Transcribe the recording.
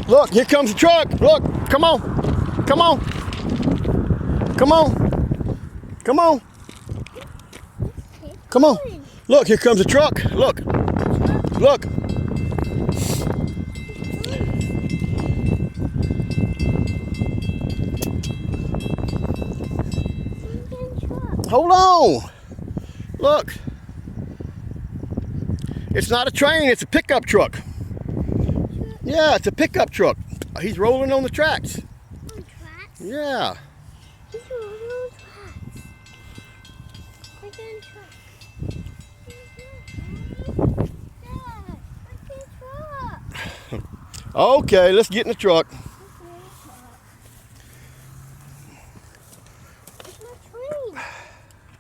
Look, here comes the truck. Look, come on. Come on. Come on. Come on. Come on. Look, here comes the truck. Look. Look. Hold on. Look. It's not a train, it's a pickup truck. Yeah, it's a pickup truck. He's rolling on the tracks. On tracks? Yeah. He's rolling on tracks. Look at the truck. Dad, look at the truck. Okay, let's get in the truck.